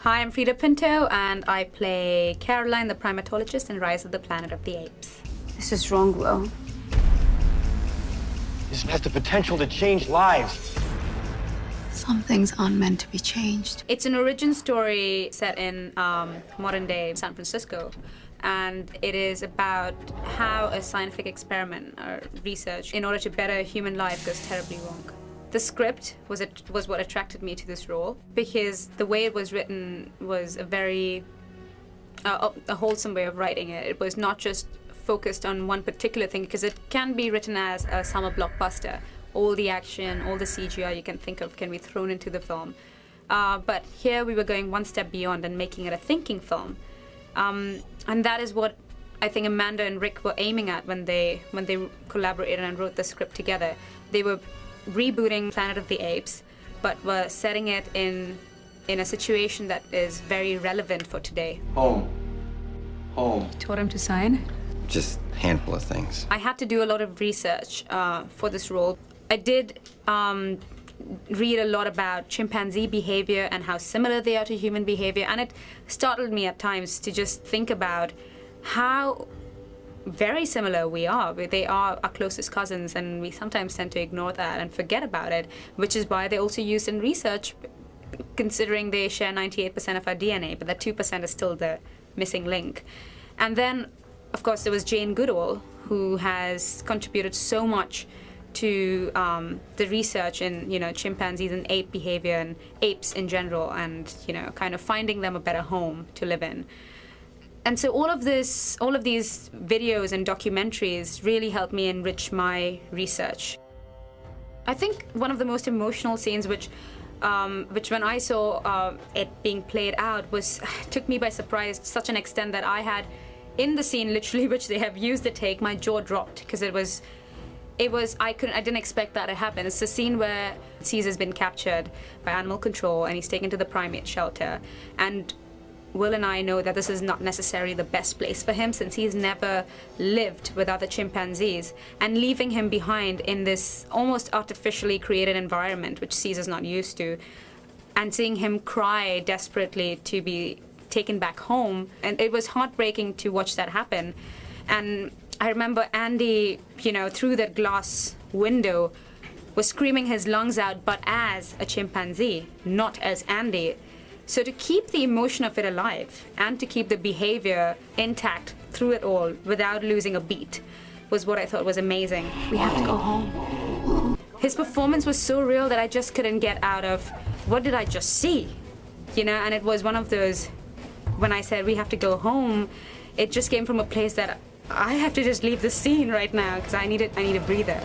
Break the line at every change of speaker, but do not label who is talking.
Hi, I'm Frieda Pinto, and I play Caroline, the primatologist in Rise of the Planet of the Apes.
This is wrong, Will.
This has the potential to change lives.
Some things aren't meant to be changed.
It's an origin story set in modern-day San Francisco, and it is about how a scientific experiment or research in order to better human life goes terribly wrong. The script was what attracted me to this role, because the way it was written was a very a wholesome way of writing it. It was not just focused on one particular thing, because it can be written as a summer blockbuster. All the action, all the CGI you can think of can be thrown into the film. But here we were going one step beyond and making it a thinking film. And that is what I think Amanda and Rick were aiming at when they collaborated and wrote the script together. They were rebooting Planet of the Apes, but were setting it in a situation that is very relevant for today.
Home.
You taught him to sign?
Just a handful of things.
I had to do a lot of research for this role. I did read a lot about chimpanzee behavior and how similar they are to human behavior, and it startled me at times to just think about how very similar we are. They are our closest cousins, and we sometimes tend to ignore that and forget about it, which is why they're also used in research, considering they share 98% of our DNA, but that 2% is still the missing link. And then, of course, there was Jane Goodall, who has contributed so much to the research in, chimpanzees and ape behavior and apes in general, and, kind of finding them a better home to live in. And so all of these videos and documentaries really helped me enrich my research. I think one of the most emotional scenes, which when I saw it being played out, took me by surprise to such an extent that I had, in the scene literally which they have used the take, my jaw dropped, because I didn't expect that to happen. It's the scene where Caesar's been captured by animal control and he's taken to the primate shelter, and Will and I know that this is not necessarily the best place for him, since he's never lived with other chimpanzees, and leaving him behind in this almost artificially created environment, which Caesar's not used to, and seeing him cry desperately to be taken back home. And it was heartbreaking to watch that happen. And I remember Andy, through that glass window, was screaming his lungs out, but as a chimpanzee, not as Andy. So to keep the emotion of it alive and to keep the behavior intact through it all without losing a beat was what I thought was amazing.
We have to go home.
His performance was so real that I just couldn't get out of, what did I just see? And it was one of those, when I said we have to go home, it just came from a place that I have to just leave the scene right now, because I need a breather.